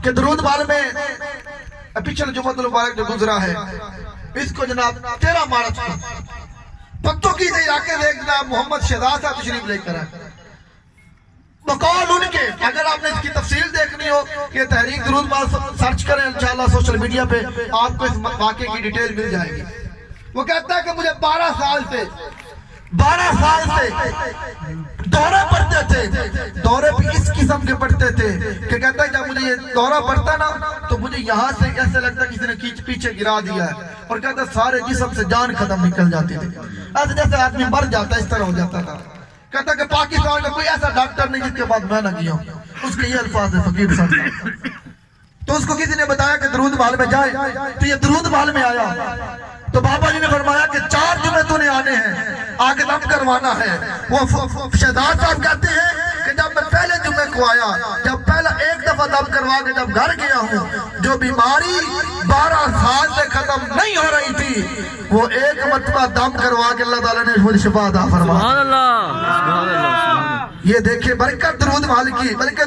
कि दरूद वाल में पिछले जुम्मतुल मुबारक जो गुजरा है इसको जनाब 13 मार्च को पत्तों की इलाके से जनाब मोहम्मद शहजाद साहब तशरीफ लेकर आए। बकौल उनके, अगर आपने इसकी तफसील देखनी हो कि तहरीक दरूद वाल सर्च करें इंशाल्लाह सोशल मीडिया पे आपको इस वाक़े की डिटेल मिल जाएगी। वो कहता है कि मुझे 12 साल से दौरा पड़ते थे, दौरे भी इस किस्म के पड़ते थे कि कहता है जब मुझे ये दौरा पड़ता ना तो मुझे यहाँ से ऐसे लगता किसी ने पीछे गिरा दिया है, और कहता सारे जिस्म से जान खत्म निकल जाती थी, ऐसे जैसे आदमी मर जाता इस तरह हो जाता था। कहता कि पाकिस्तान में कोई ऐसा डॉक्टर नहीं जिसके बाद मैं ना गया हूँ। उसके ये अल्फाज है फकीर साहब। तो उसको किसी ने बताया कि दरूद महल में जाए, तो ये दरूद महल में आया तो बाबा जी ने फरमाया कि 4 जुमे तूने आने हैं, आगे दम करवाना है। वो शहजाद साहब कहते हैं कि जब मैं पहले जुमे को आया, जब पहला एक दफा दम करवा के जब घर गया हूँ, जो बीमारी 12 साल से खत्म नहीं हो रही थी वो एक मरतबा दम करवा के अल्लाह ताला ने मुझे शिफा अता फरमाया। ये देखिए बरकत दरूद महल की, बल्कि